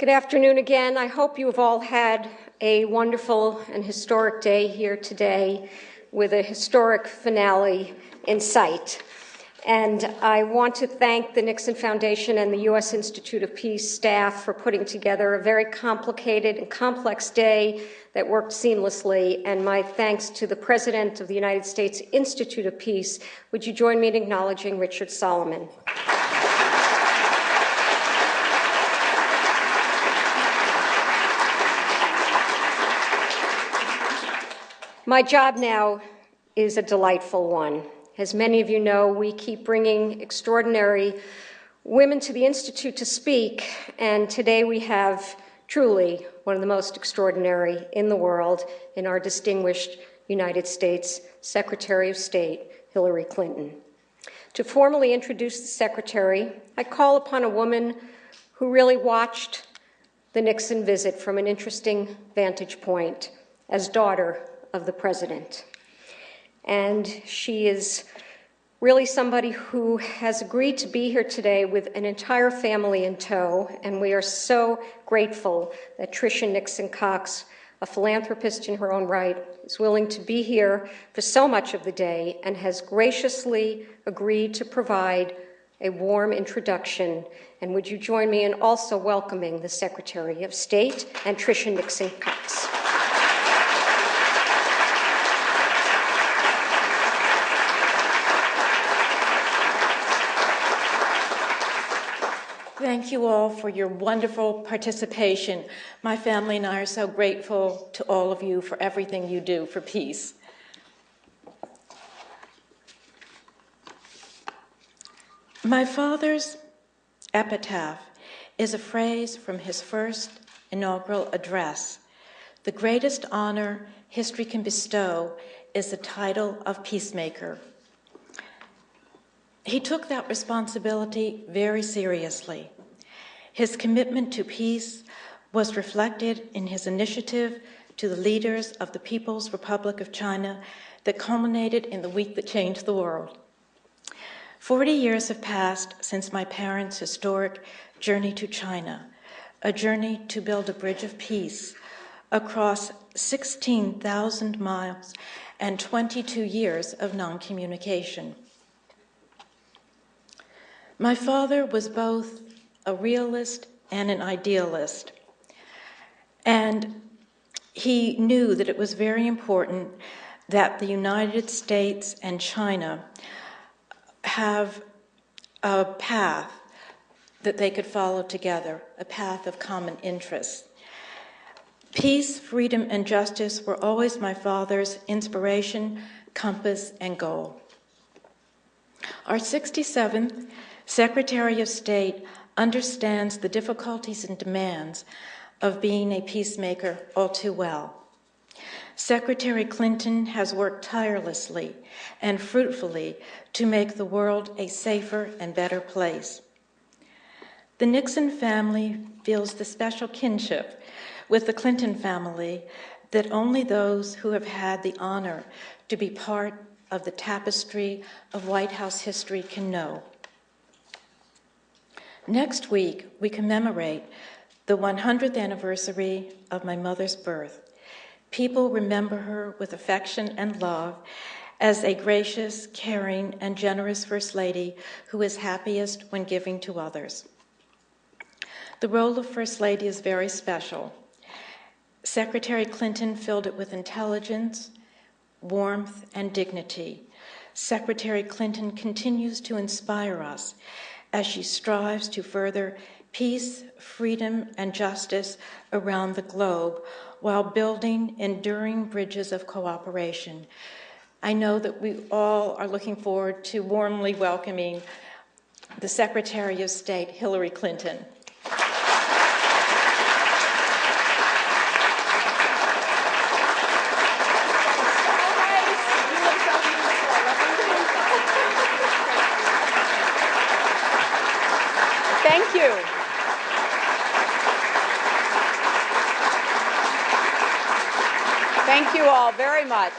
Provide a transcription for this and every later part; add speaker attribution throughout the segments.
Speaker 1: Good afternoon again. I hope you have all had a wonderful and historic day here today with a historic finale in sight. And I want to thank the Nixon Foundation and the U.S. Institute of Peace staff for putting together a very complicated and complex day that worked seamlessly. And my thanks to the President of the United States Institute of Peace. Would you join me in acknowledging Richard Solomon? My job now is a delightful one. As many of you know, we keep bringing extraordinary women to the Institute to speak, and today we have truly one of the most extraordinary in the world in our distinguished United States Secretary of State, Hillary Clinton. To formally introduce the Secretary, I call upon a woman who really watched the Nixon visit from an interesting vantage point as daughter of the President. And she is really somebody who has agreed to be here today with an entire family in tow, and we are so grateful that Patricia Nixon Cox, a philanthropist in her own right, is willing to be here for so much of the day and has graciously agreed to provide a warm introduction. And would you join me in also welcoming the Secretary of State and Patricia Nixon Cox.
Speaker 2: Thank you all for your wonderful participation. My family and I are so grateful to all of you for everything you do for peace. My father's epitaph is a phrase from his first inaugural address. The greatest honor history can bestow is the title of peacemaker. He took that responsibility very seriously. His commitment to peace was reflected in his initiative to the leaders of the People's Republic of China that culminated in the week that changed the world. 40 years have passed since my parents' historic journey to China, a journey to build a bridge of peace across 16,000 miles and 22 years of non-communication. My father was both a realist and an idealist, and he knew that it was very important that the United States and China have a path that they could follow together, a path of common interests. Peace, freedom, and justice were always my father's inspiration, compass, and goal. Our 67th Secretary of State understands the difficulties and demands of being a peacemaker all too well. Secretary Clinton has worked tirelessly and fruitfully to make the world a safer and better place. The Nixon family feels the special kinship with the Clinton family that only those who have had the honor to be part of the tapestry of White House history can know. Next week, we commemorate the 100th anniversary of my mother's birth. People remember her with affection and love as a gracious, caring, and generous First Lady who is happiest when giving to others. The role of First Lady is very special. Secretary Clinton filled it with intelligence, warmth, and dignity. Secretary Clinton continues to inspire us as she strives to further peace, freedom, and justice around the globe while building enduring bridges of cooperation. I know that we all are looking forward to warmly welcoming the Secretary of State, Hillary Clinton.
Speaker 3: Thank you. Thank you all very much.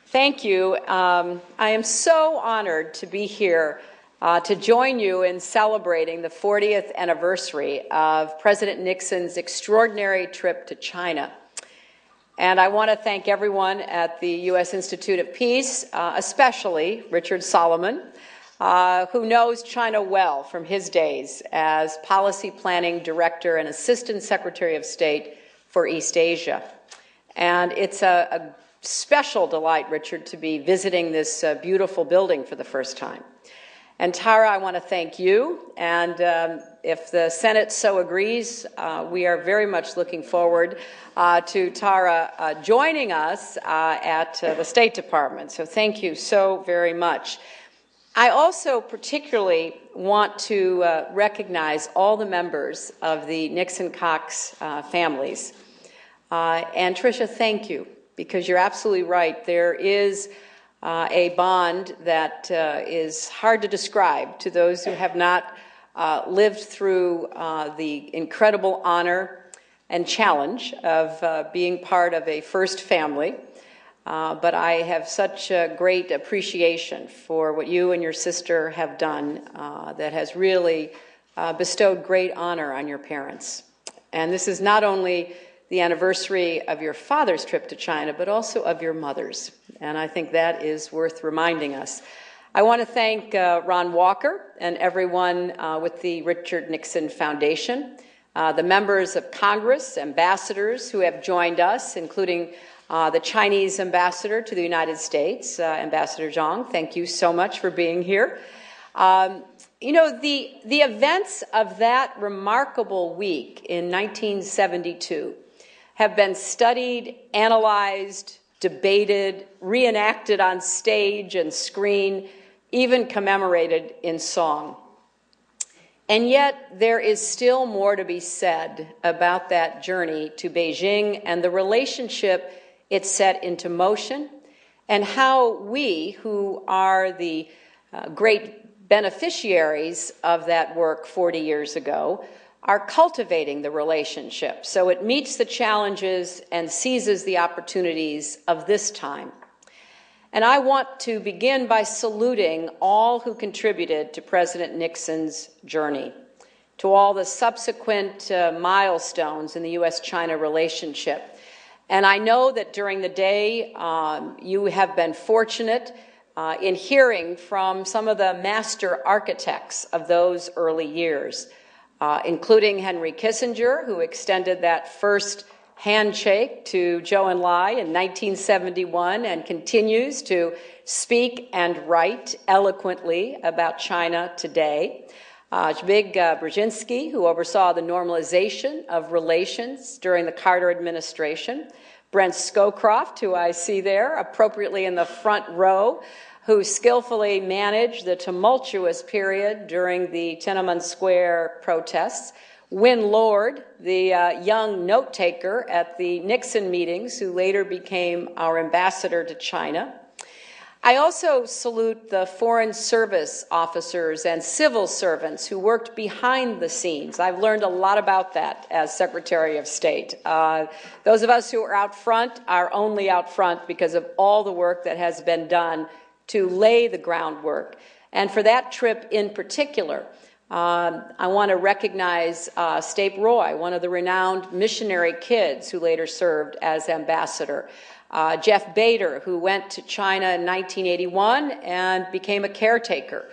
Speaker 3: Thank you. I am so honored to be here to join you in celebrating the 40th anniversary of President Nixon's extraordinary trip to China. And I want to thank everyone at the U.S. Institute of Peace, especially Richard Solomon, who knows China well from his days as Policy Planning Director and Assistant Secretary of State for East Asia. And it's a special delight, Richard, to be visiting this beautiful building for the first time. And Tara, I want to thank you, and if the Senate so agrees, we are very much looking forward to Tara joining us at the State Department. So thank you so very much. I also particularly want to recognize all the members of the Nixon-Cox families. And Tricia, thank you, because you're absolutely right. There is a bond that is hard to describe to those who have not lived through the incredible honor and challenge of being part of a first family. But I have such a great appreciation for what you and your sister have done that has really bestowed great honor on your parents. And this is not only the anniversary of your father's trip to China, but also of your mother's. And I think that is worth reminding us. I want to thank Ron Walker and everyone with the Richard Nixon Foundation, the members of Congress, ambassadors who have joined us, including the Chinese ambassador to the United States, Ambassador Zhang. Thank you so much for being here. You know, the events of that remarkable week in 1972 have been studied, analyzed, debated, reenacted on stage and screen, even commemorated in song. And yet there is still more to be said about that journey to Beijing and the relationship it set into motion, and how we, who are the great beneficiaries of that work 40 years ago, are cultivating the relationship so it meets the challenges and seizes the opportunities of this time. And I want to begin by saluting all who contributed to President Nixon's journey, to all the subsequent milestones in the U.S.-China relationship. And I know that during the day you have been fortunate in hearing from some of the master architects of those early years, including Henry Kissinger, who extended that first handshake to Zhou Enlai in 1971 and continues to speak and write eloquently about China today. Zbig Brzezinski, who oversaw the normalization of relations during the Carter administration. Brent Scowcroft, who I see there appropriately in the front row, who skillfully managed the tumultuous period during the Tiananmen Square protests. Win Lord, the young note-taker at the Nixon meetings, who later became our ambassador to China. I also salute the foreign service officers and civil servants who worked behind the scenes. I've learned a lot about that as Secretary of State. Those of us who are out front are only out front because of all the work that has been done to lay the groundwork. And for that trip in particular, I want to recognize Stape Roy, one of the renowned missionary kids who later served as ambassador. Jeff Bader, who went to China in 1981 and became a caretaker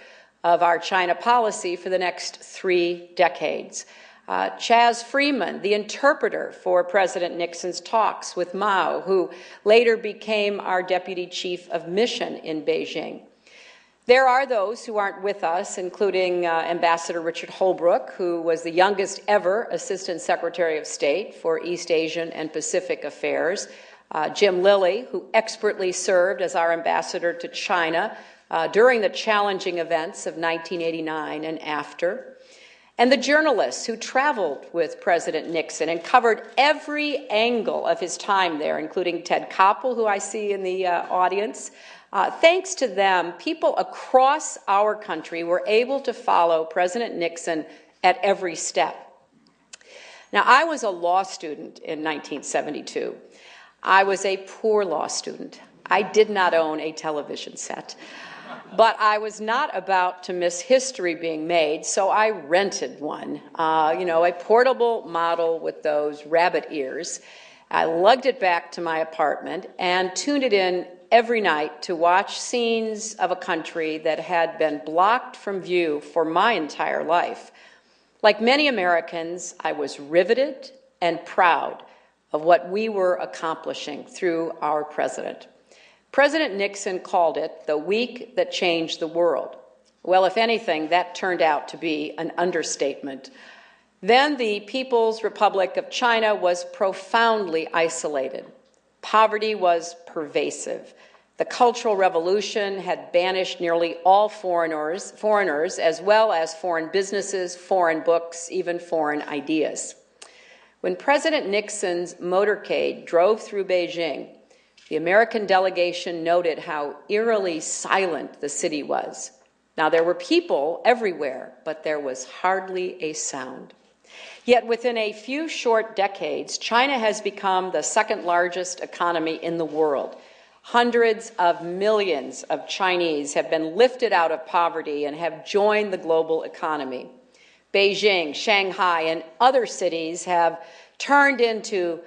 Speaker 3: of our China policy for the next 3 decades. Chaz Freeman, the interpreter for President Nixon's talks with Mao, who later became our deputy chief of mission in Beijing. There are those who aren't with us, including Ambassador Richard Holbrooke, who was the youngest ever Assistant Secretary of State for East Asian and Pacific Affairs. Jim Lilly, who expertly served as our ambassador to China during the challenging events of 1989 and after. And the journalists who traveled with President Nixon and covered every angle of his time there, including Ted Koppel, who I see in the audience. Thanks to them, people across our country were able to follow President Nixon at every step. Now, I was a law student in 1972. I was a poor law student. I did not own a television set. But I was not about to miss history being made, so I rented one, a portable model with those rabbit ears. I lugged it back to my apartment and tuned it in every night to watch scenes of a country that had been blocked from view for my entire life. Like many Americans, I was riveted and proud of what we were accomplishing through our president. President Nixon called it the week that changed the world. Well, if anything, that turned out to be an understatement. Then the People's Republic of China was profoundly isolated. Poverty was pervasive. The Cultural Revolution had banished nearly all foreigners, as well as foreign businesses, foreign books, even foreign ideas. When President Nixon's motorcade drove through Beijing, the American delegation noted how eerily silent the city was. Now, there were people everywhere, but there was hardly a sound. Yet within a few short decades, China has become the second largest economy in the world. Hundreds of millions of Chinese have been lifted out of poverty and have joined the global economy. Beijing, Shanghai, and other cities have turned into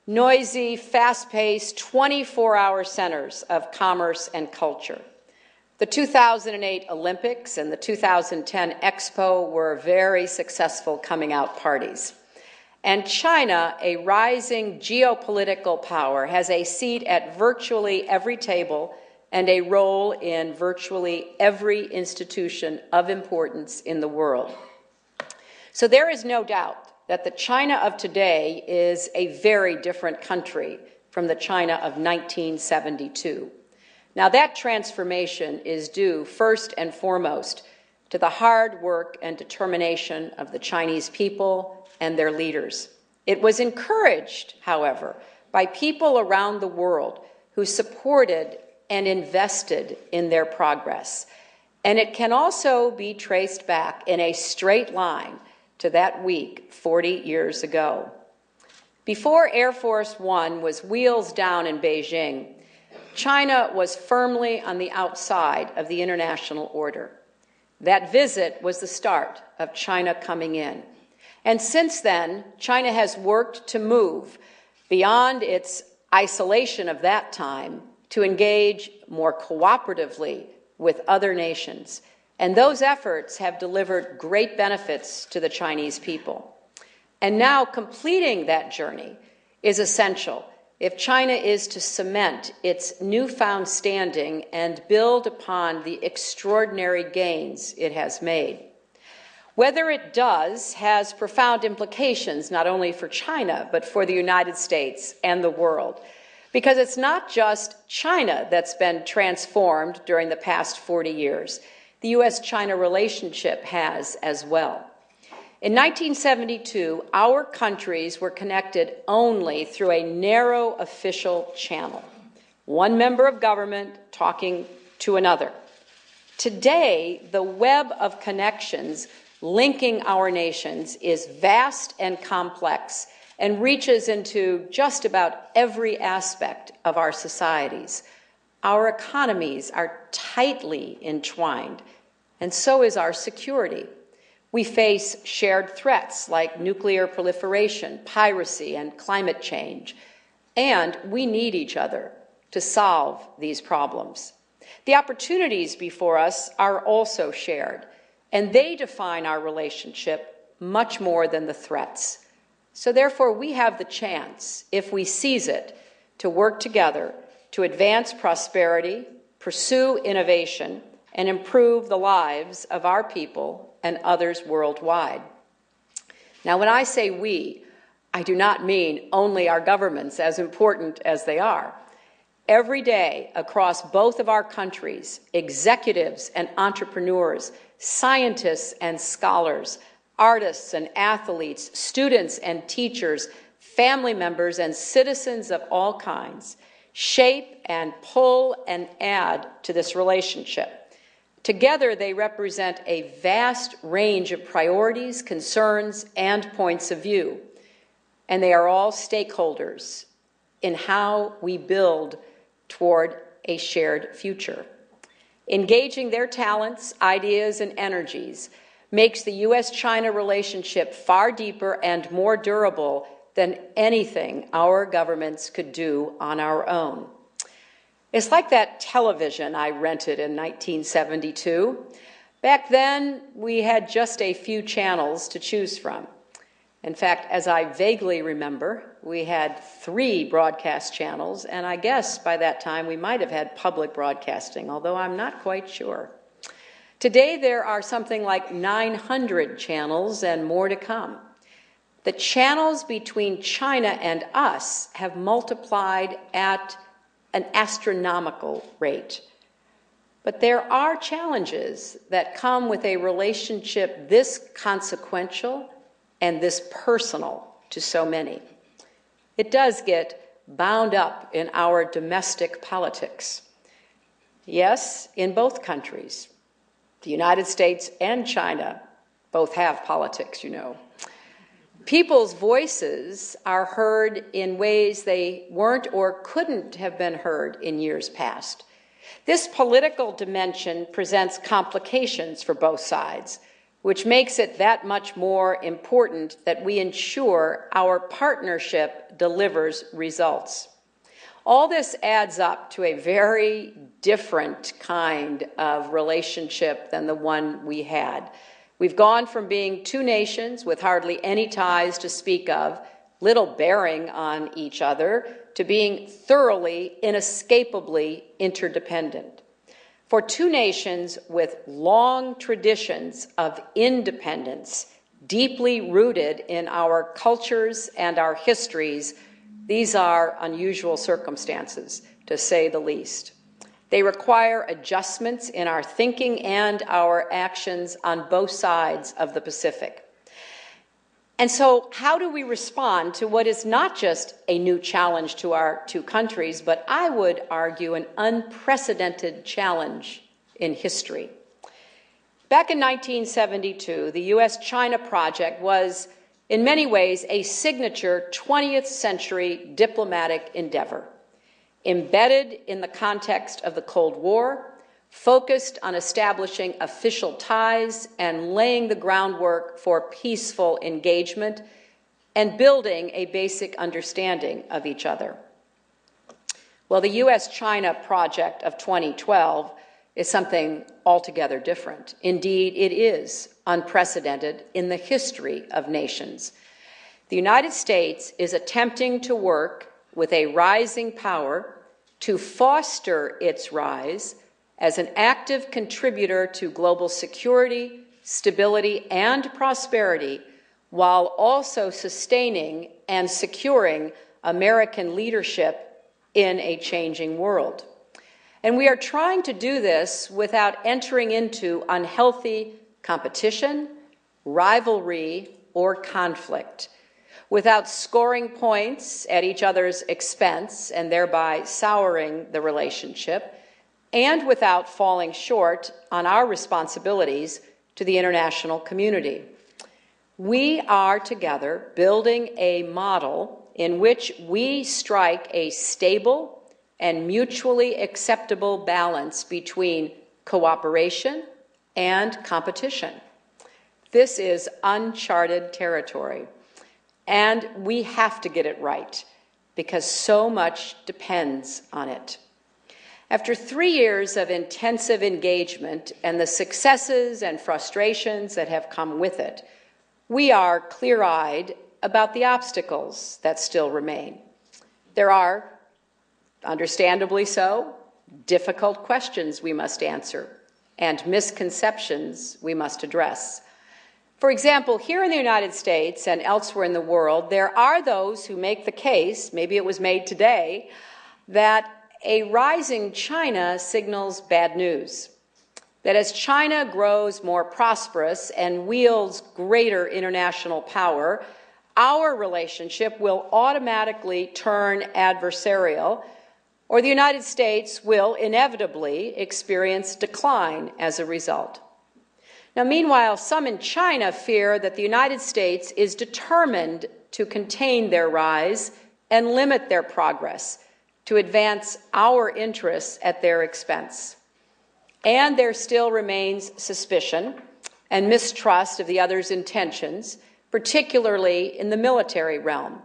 Speaker 3: noisy, fast-paced, 24-hour centers of commerce and culture. The 2008 Olympics and the 2010 Expo were very successful coming-out parties. And China, a rising geopolitical power, has a seat at virtually every table and a role in virtually every institution of importance in the world. So there is no doubt that the China of today is a very different country from the China of 1972. Now, that transformation is due first and foremost to the hard work and determination of the Chinese people and their leaders. It was encouraged, however, by people around the world who supported and invested in their progress. And it can also be traced back in a straight line to that week 40 years ago. Before Air Force One was wheels down in Beijing, China was firmly on the outside of the international order. That visit was the start of China coming in. And since then, China has worked to move beyond its isolation of that time to engage more cooperatively with other nations. And those efforts have delivered great benefits to the Chinese people. And now completing that journey is essential if China is to cement its newfound standing and build upon the extraordinary gains it has made. Whether it does has profound implications not only for China, but for the United States and the world. Because it's not just China that's been transformed during the past 40 years. The U.S.-China relationship has as well. In 1972, our countries were connected only through a narrow official channel, one member of government talking to another. Today, the web of connections linking our nations is vast and complex and reaches into just about every aspect of our societies. Our economies are tightly entwined, and so is our security. We face shared threats like nuclear proliferation, piracy, and climate change, and we need each other to solve these problems. The opportunities before us are also shared, and they define our relationship much more than the threats. So therefore, we have the chance, if we seize it, to work together to advance prosperity, pursue innovation, and improve the lives of our people and others worldwide. Now, when I say we, I do not mean only our governments, as important as they are. Every day across both of our countries, executives and entrepreneurs, scientists and scholars, artists and athletes, students and teachers, family members and citizens of all kinds shape and pull and add to this relationship. Together, they represent a vast range of priorities, concerns, and points of view. And they are all stakeholders in how we build toward a shared future. Engaging their talents, ideas, and energies makes the U.S.-China relationship far deeper and more durable than anything our governments could do on our own. It's like that television I rented in 1972. Back then, we had just a few channels to choose from. In fact, as I vaguely remember, we had 3 broadcast channels, and I guess by that time we might have had public broadcasting, although I'm not quite sure. Today, there are something like 900 channels and more to come. The channels between China and us have multiplied at an astronomical rate. But there are challenges that come with a relationship this consequential and this personal to so many. It does get bound up in our domestic politics. Yes, in both countries, the United States and China both have politics, you know. People's voices are heard in ways they weren't or couldn't have been heard in years past. This political dimension presents complications for both sides, which makes it that much more important that we ensure our partnership delivers results. All this adds up to a very different kind of relationship than the one we had. We've gone from being 2 nations with hardly any ties to speak of, little bearing on each other, to being thoroughly, inescapably interdependent. For 2 nations with long traditions of independence, deeply rooted in our cultures and our histories, these are unusual circumstances, to say the least. They require adjustments in our thinking and our actions on both sides of the Pacific. And so how do we respond to what is not just a new challenge to our 2 countries, but I would argue an unprecedented challenge in history? Back in 1972, the U.S.-China project was, in many ways, a signature 20th century diplomatic endeavor, embedded in the context of the Cold War, focused on establishing official ties and laying the groundwork for peaceful engagement and building a basic understanding of each other. Well, the U.S.-China project of 2012 is something altogether different. Indeed, it is unprecedented in the history of nations. The United States is attempting to work with a rising power to foster its rise as an active contributor to global security, stability, and prosperity, while also sustaining and securing American leadership in a changing world. And we are trying to do this without entering into unhealthy competition, rivalry, or conflict, without scoring points at each other's expense and thereby souring the relationship, and without falling short on our responsibilities to the international community. We are together building a model in which we strike a stable and mutually acceptable balance between cooperation and competition. This is uncharted territory, and we have to get it right because so much depends on it. After 3 years of intensive engagement and the successes and frustrations that have come with it, we are clear-eyed about the obstacles that still remain. There are, understandably so, difficult questions we must answer and misconceptions we must address. For example, here in the United States and elsewhere in the world, there are those who make the case, maybe it was made today, that a rising China signals bad news. That as China grows more prosperous and wields greater international power, our relationship will automatically turn adversarial, or the United States will inevitably experience decline as a result. Now, meanwhile, some in China fear that the United States is determined to contain their rise and limit their progress, to advance our interests at their expense. and there still remains suspicion and mistrust of the other's intentions, particularly in the military realm.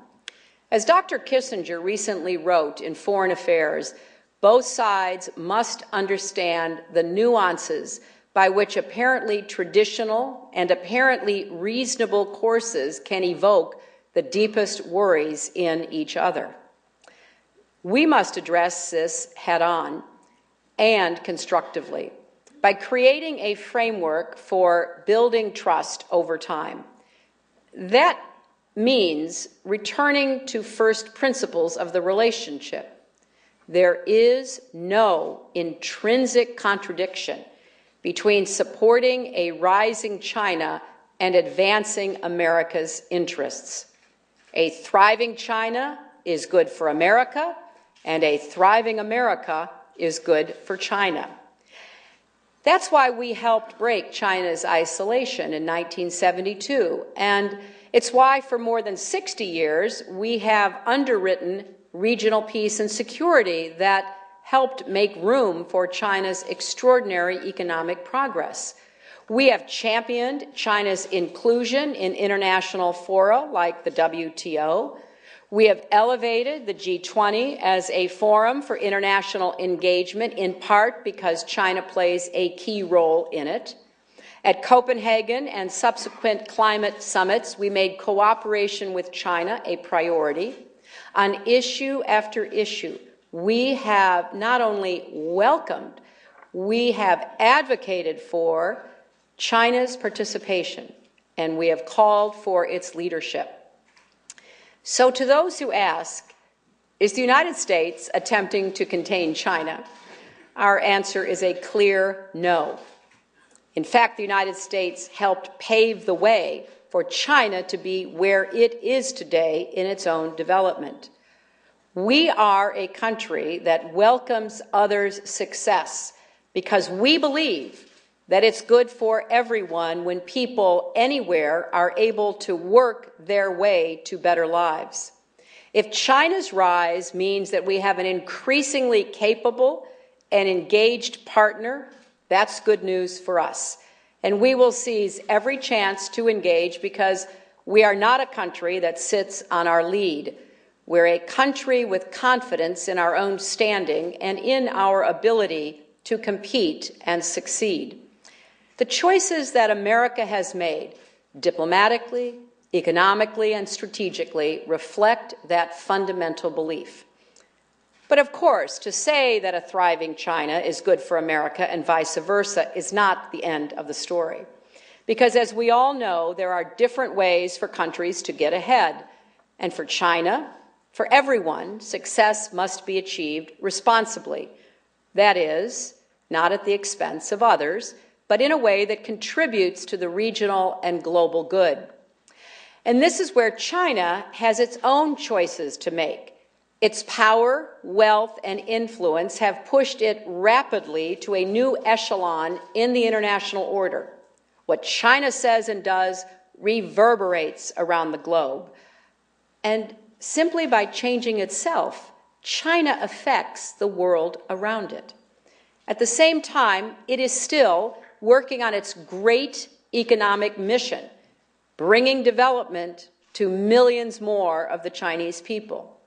Speaker 3: As Dr. Kissinger recently wrote in Foreign Affairs, both sides must understand the nuances by which apparently traditional and apparently reasonable courses can evoke the deepest worries in each other. We must address this head-on and constructively by creating a framework for building trust over time. That means returning to first principles of the relationship. There is no intrinsic contradiction between supporting a rising China and advancing America's interests. A thriving China is good for America, and a thriving America is good for China. That's why we helped break China's isolation in 1972, and it's why for more than 60 years we have underwritten regional peace and security that helped make room for China's extraordinary economic progress. We have championed China's inclusion in international fora like the WTO. We have elevated the G20 as a forum for international engagement, in part because China plays a key role in it. At Copenhagen and subsequent climate summits, we made cooperation with China a priority. On issue after issue, we have not only welcomed, we have advocated for China's participation, and we have called for its leadership. So to those who ask, is the United States attempting to contain China? Our answer is a clear no. In fact, the United States helped pave the way for China to be where it is today in its own development. We are a country that welcomes others' success because we believe that it's good for everyone when people anywhere are able to work their way to better lives. If China's rise means that we have an increasingly capable and engaged partner, that's good news for us. And we will seize every chance to engage because we are not a country that sits on our lead. We're a country with confidence in our own standing and in our ability to compete and succeed. The choices that America has made, diplomatically, economically, and strategically, reflect that fundamental belief. But of course, to say that a thriving China is good for America and vice versa is not the end of the story. Because as we all know, there are different ways for countries to get ahead. And for China, for everyone, success must be achieved responsibly. That is, not at the expense of others, but in a way that contributes to the regional and global good. And this is where China has its own choices to make. Its power, wealth, and influence have pushed it rapidly to a new echelon in the international order. What China says and does reverberates around the globe. And simply by changing itself, China affects the world around it. At the same time, it is still working on its great economic mission, bringing development to millions more of the Chinese people.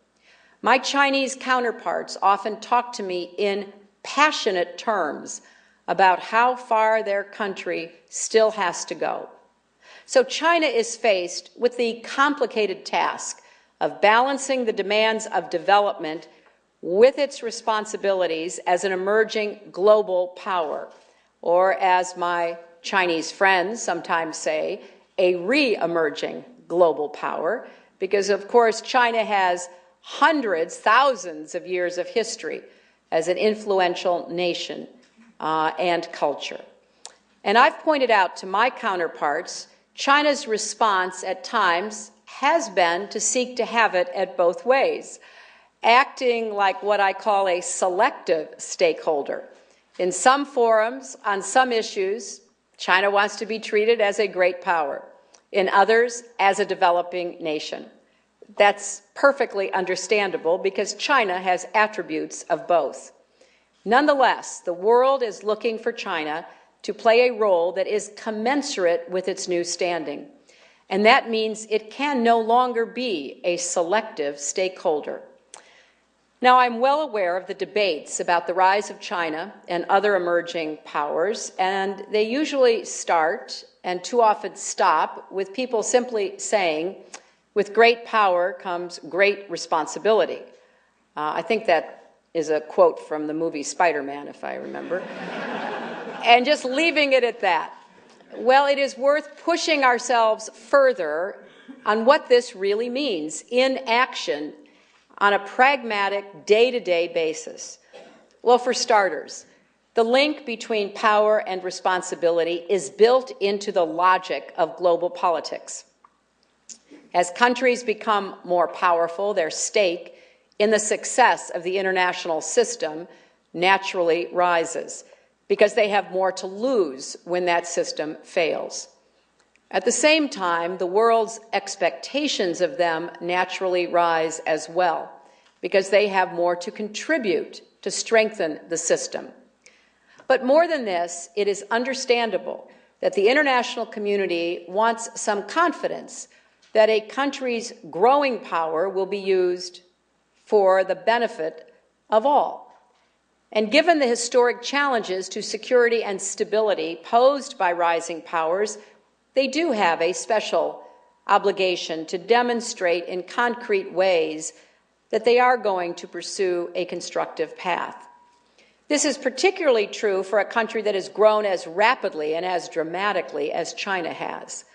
Speaker 3: My Chinese counterparts often talk to me in passionate terms about how far their country still has to go. So China is faced with the complicated task of balancing the demands of development with its responsibilities as an emerging global power, or as my Chinese friends sometimes say, a re-emerging global power, because of course China has hundreds, thousands of years of history as an influential nation and culture. And I've pointed out to my counterparts, China's response at times has been to seek to have it at both ways, acting like what I call a selective stakeholder. In some forums, on some issues, China wants to be treated as a great power. In others, as a developing nation. That's perfectly understandable because China has attributes of both. Nonetheless, the world is looking for China to play a role that is commensurate with its new standing. And that means it can no longer be a selective stakeholder. Now, I'm well aware of the debates about the rise of China and other emerging powers, and they usually start, and too often stop, with people simply saying, with great power comes great responsibility. I think that is a quote from the movie Spider-Man, if I remember. And just leaving it at that. Well, it is worth pushing ourselves further on what this really means in action on a pragmatic, day-to-day basis. Well, for starters, the link between power and responsibility is built into the logic of global politics. As countries become more powerful, their stake in the success of the international system naturally rises, because they have more to lose when that system fails. At the same time, the world's expectations of them naturally rise as well, because they have more to contribute to strengthen the system. But more than this, it is understandable that the international community wants some confidence that a country's growing power will be used for the benefit of all. And given the historic challenges to security and stability posed by rising powers, they do have a special obligation to demonstrate in concrete ways that they are going to pursue a constructive path. This is particularly true for a country that has grown as rapidly and as dramatically as China has.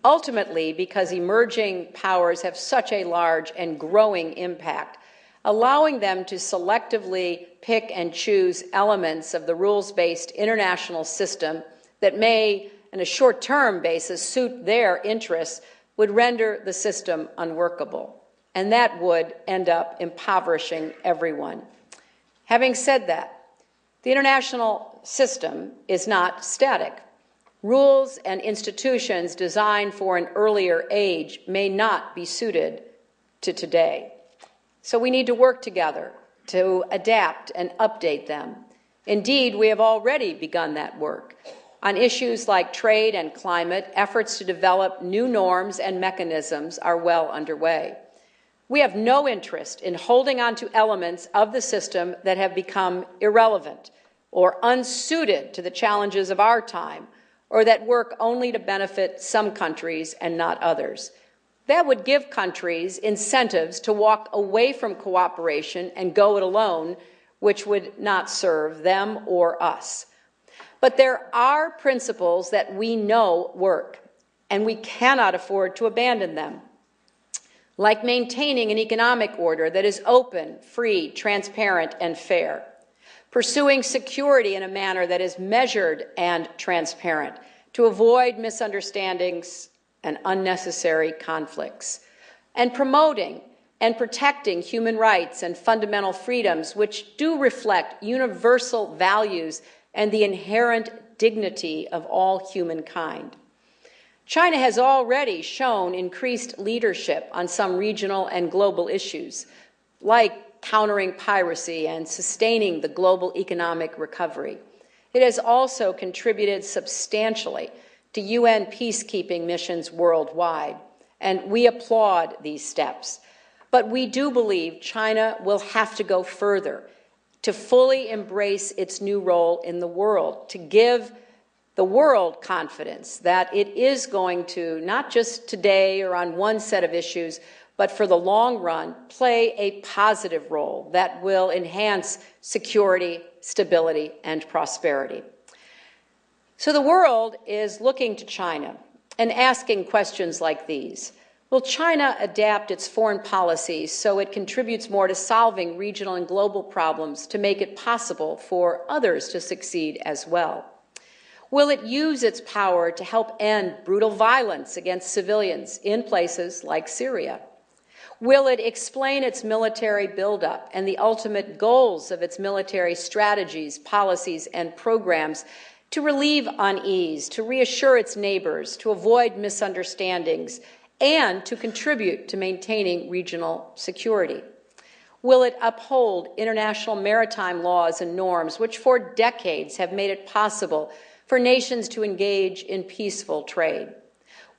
Speaker 3: Ultimately, because emerging powers have such a large and growing impact, allowing them to selectively pick and choose elements of the rules-based international system that may, on a short-term basis, suit their interests would render the system unworkable. And that would end up impoverishing everyone. Having said that, the international system is not static. Rules and institutions designed for an earlier age may not be suited to today. So we need to work together to adapt and update them. Indeed, we have already begun that work. On issues like trade and climate, efforts to develop new norms and mechanisms are well underway. We have no interest in holding on to elements of the system that have become irrelevant or unsuited to the challenges of our time, or that work only to benefit some countries and not others. That would give countries incentives to walk away from cooperation and go it alone, which would not serve them or us. But there are principles that we know work, and we cannot afford to abandon them, like maintaining an economic order that is open, free, transparent, and fair, pursuing security in a manner that is measured and transparent to avoid misunderstandings and unnecessary conflicts, and promoting and protecting human rights and fundamental freedoms which do reflect universal values and the inherent dignity of all humankind. China has already shown increased leadership on some regional and global issues, like countering piracy and sustaining the global economic recovery. It has also contributed substantially to UN peacekeeping missions worldwide, and we applaud these steps. But we do believe China will have to go further to fully embrace its new role in the world, to give the world confidence that it is going to, not just today or on one set of issues, but for the long run, play a positive role that will enhance security, stability, and prosperity. So the world is looking to China and asking questions like these. Will China adapt its foreign policies so it contributes more to solving regional and global problems to make it possible for others to succeed as well? Will it use its power to help end brutal violence against civilians in places like Syria? Will it explain its military buildup and the ultimate goals of its military strategies, policies, and programs to relieve unease, to reassure its neighbors, to avoid misunderstandings, and to contribute to maintaining regional security? Will it uphold international maritime laws and norms which for decades have made it possible for nations to engage in peaceful trade?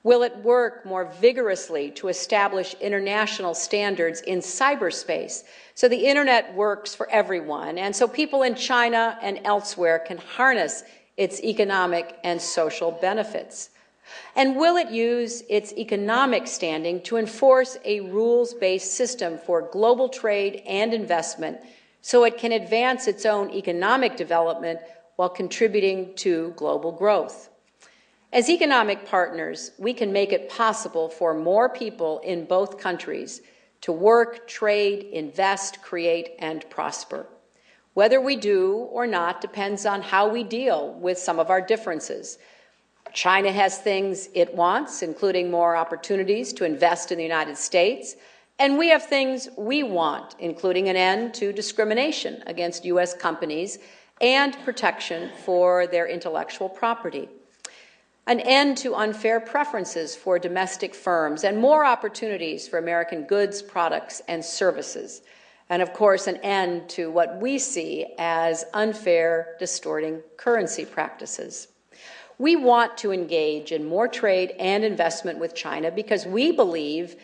Speaker 3: Will it work more vigorously to establish international standards in cyberspace so the internet works for everyone and so people in China and elsewhere can harness its economic and social benefits? And will it use its economic standing to enforce a rules-based system for global trade and investment so it can advance its own economic development while contributing to global growth? As economic partners, we can make it possible for more people in both countries to work, trade, invest, create, and prosper. Whether we do or not depends on how we deal with some of our differences. China has things it wants, including more opportunities to invest in the United States, and we have things we want, including an end to discrimination against U.S. companies and protection for their intellectual property, an end to unfair preferences for domestic firms, and more opportunities for American goods, products, and services, and of course an end to what we see as unfair, distorting currency practices. We want to engage in more trade and investment with China because we believe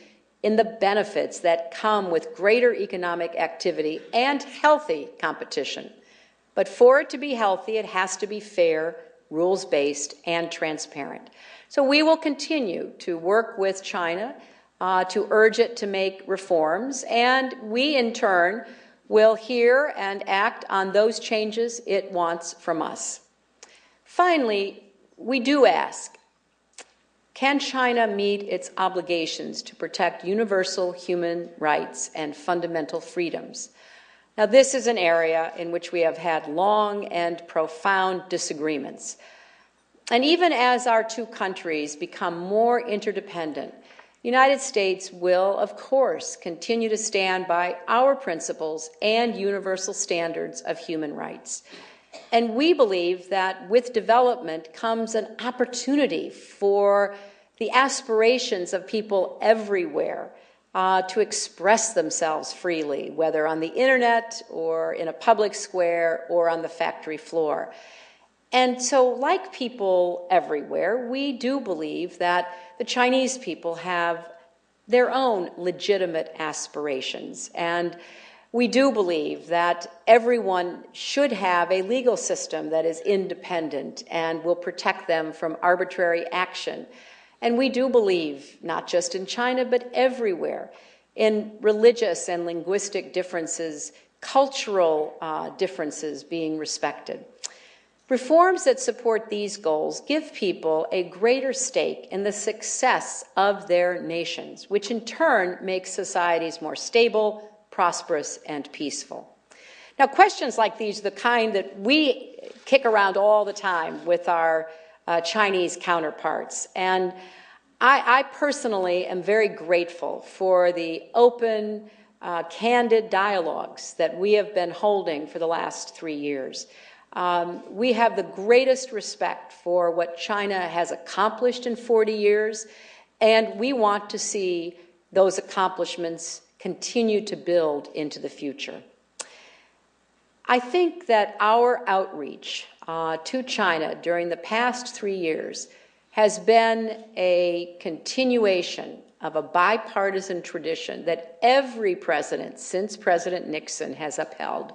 Speaker 3: in the benefits that come with greater economic activity and healthy competition. But for it to be healthy, it has to be fair, rules-based, and transparent. So we will continue to work with China to urge it to make reforms, and we, in turn, will hear and act on those changes it wants from us. Finally, we do ask, can China meet its obligations to protect universal human rights and fundamental freedoms? Now, this is an area in which we have had long and profound disagreements. And even as our two countries become more interdependent, the United States will, of course, continue to stand by our principles and universal standards of human rights. And we believe that with development comes an opportunity for the aspirations of people everywhere to express themselves freely, whether on the internet or in a public square or on the factory floor. And so, like people everywhere, we do believe that the Chinese people have their own legitimate aspirations. And we do believe that everyone should have a legal system that is independent and will protect them from arbitrary action. And we do believe, not just in China, but everywhere, in religious and linguistic differences, cultural differences being respected. Reforms that support these goals give people a greater stake in the success of their nations, which in turn makes societies more stable, prosperous, and peaceful. Now, questions like these are the kind that we kick around all the time with our Chinese counterparts. And I personally am very grateful for the open, candid dialogues that we have been holding for the last 3 years. We have the greatest respect for what China has accomplished in 40 years, and we want to see those accomplishments continue to build into the future. I think that our outreach to China during the past 3 years has been a continuation of a bipartisan tradition that every president since President Nixon has upheld.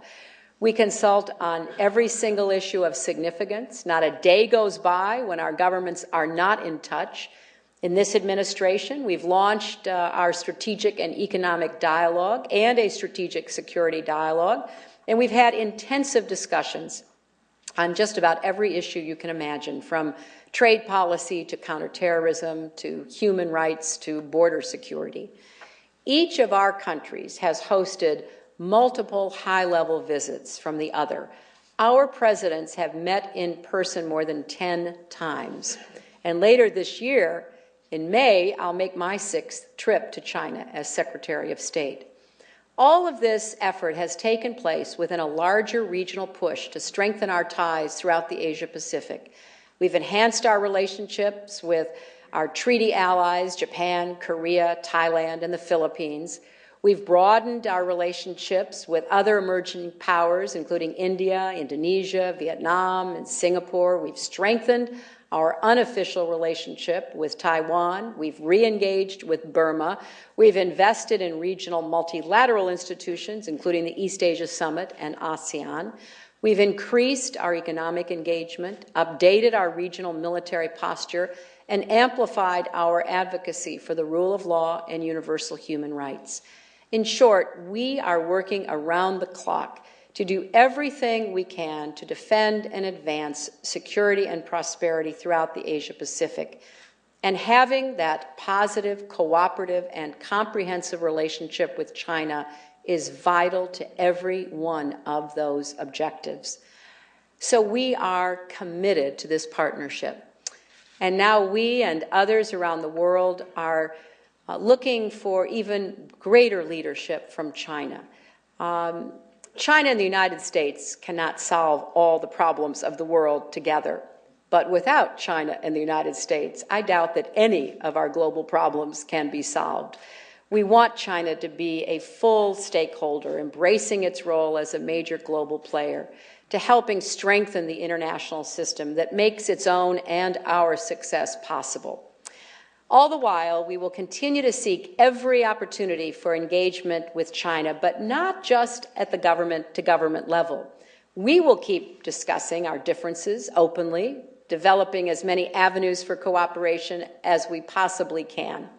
Speaker 3: We consult on every single issue of significance. Not a day goes by when our governments are not in touch. In this administration, we've launched our strategic and economic dialogue and a strategic security dialogue, and we've had intensive discussions on just about every issue you can imagine, from trade policy to counterterrorism to human rights to border security. Each of our countries has hosted multiple high-level visits from the other. Our presidents have met in person more than 10 times. And later this year, in May, I'll make my 6th trip to China as Secretary of State. All of this effort has taken place within a larger regional push to strengthen our ties throughout the Asia-Pacific. We've enhanced our relationships with our treaty allies, Japan, Korea, Thailand, and the Philippines. We've broadened our relationships with other emerging powers, including India, Indonesia, Vietnam, and Singapore. We've strengthened our unofficial relationship with Taiwan. We've re-engaged with Burma. We've invested in regional multilateral institutions, including the East Asia Summit and ASEAN. We've increased our economic engagement, updated our regional military posture, and amplified our advocacy for the rule of law and universal human rights. In short, we are working around the clock to do everything we can to defend and advance security and prosperity throughout the Asia-Pacific. And having that positive, cooperative, and comprehensive relationship with China is vital to every one of those objectives. So we are committed to this partnership. And now we and others around the world are looking for even greater leadership from China. China and the United States cannot solve all the problems of the world together. But without China and the United States, I doubt that any of our global problems can be solved. We want China to be a full stakeholder, embracing its role as a major global player, to helping strengthen the international system that makes its own and our success possible. All the while, we will continue to seek every opportunity for engagement with China, but not just at the government-to-government level. We will keep discussing our differences openly, developing as many avenues for cooperation as we possibly can.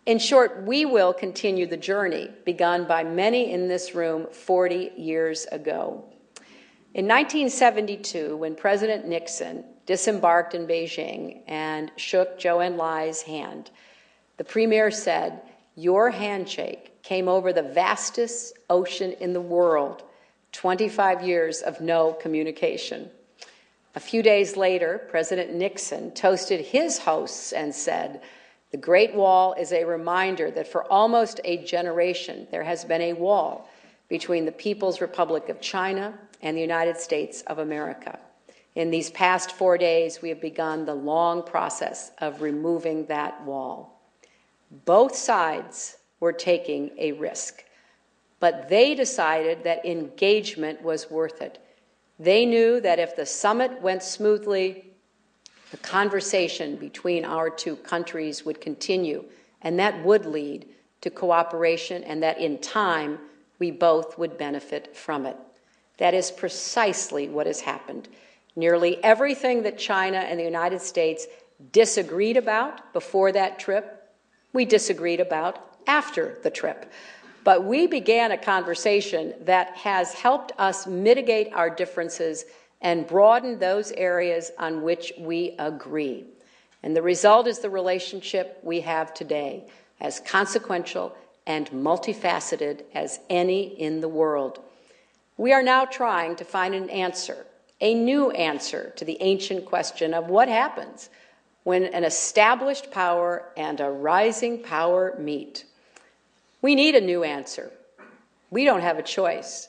Speaker 3: In short, we will continue the journey begun by many in this room 40 years ago. In 1972, when President Nixon disembarked in Beijing and shook Zhou Enlai's hand, the premier said, "Your handshake came over the vastest ocean in the world, 25 years of no communication." A few days later, President Nixon toasted his hosts and said, "The Great Wall is a reminder that for almost a generation there has been a wall between the People's Republic of China and the United States of America. In these past 4 days, we have begun the long process of removing that wall." Both sides were taking a risk, but they decided that engagement was worth it. They knew that if the summit went smoothly, the conversation between our two countries would continue, and that would lead to cooperation, and that in time, we both would benefit from it. That is precisely what has happened. Nearly everything that China and the United States disagreed about before that trip, we disagreed about after the trip. But we began a conversation that has helped us mitigate our differences and broaden those areas on which we agree. And the result is the relationship we have today, as consequential and multifaceted as any in the world. We are now trying to find an answer, a new answer to the ancient question of what happens when an established power and a rising power meet. We need a new answer. We don't have a choice.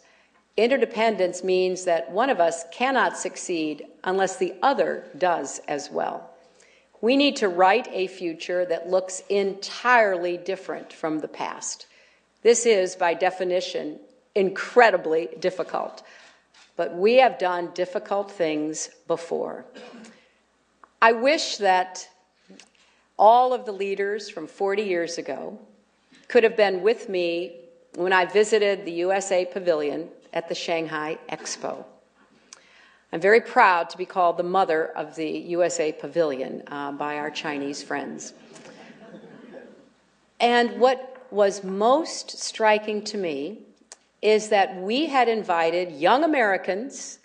Speaker 3: Interdependence means that one of us cannot succeed unless the other does as well. We need to write a future that looks entirely different from the past. This is, by definition, incredibly difficult. But we have done difficult things before. I wish that all of the leaders from 40 years ago could have been with me when I visited the USA Pavilion at the Shanghai Expo. I'm very proud to be called the mother of the USA Pavilion by our Chinese friends. And what was most striking to me is that we had invited young Americans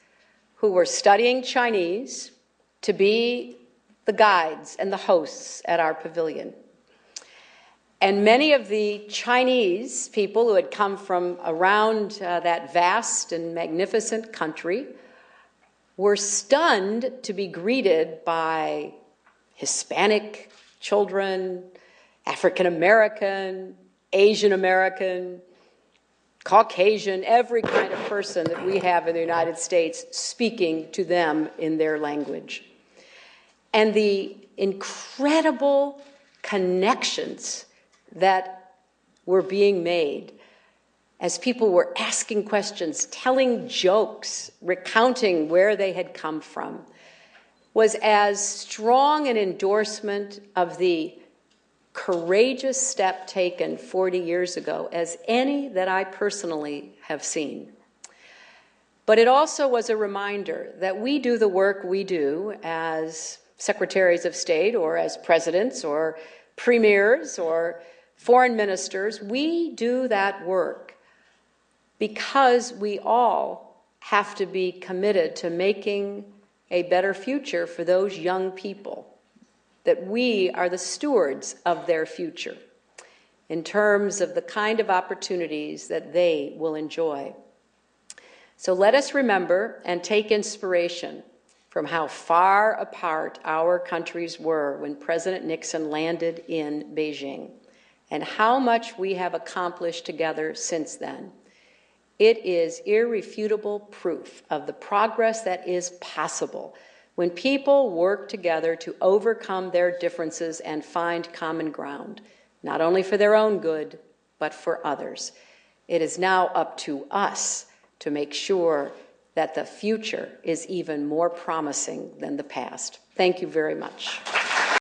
Speaker 3: who were studying Chinese to be the guides and the hosts at our pavilion. And many of the Chinese people who had come from around that vast and magnificent country were stunned to be greeted by Hispanic children, African American, Asian American, Caucasian, every kind of person that we have in the United States speaking to them in their language. And the incredible connections that were being made, as people were asking questions, telling jokes, recounting where they had come from, was as strong an endorsement of the courageous step taken 40 years ago as any that I personally have seen. But it also was a reminder that we do the work we do as secretaries of state or as presidents or premiers or foreign ministers. We do that work because we all have to be committed to making a better future for those young people, that we are the stewards of their future in terms of the kind of opportunities that they will enjoy. So let us remember and take inspiration from how far apart our countries were when President Nixon landed in Beijing, and how much we have accomplished together since then. It is irrefutable proof of the progress that is possible when people work together to overcome their differences and find common ground, not only for their own good, but for others. It is now up to us to make sure that the future is even more promising than the past. Thank you very much.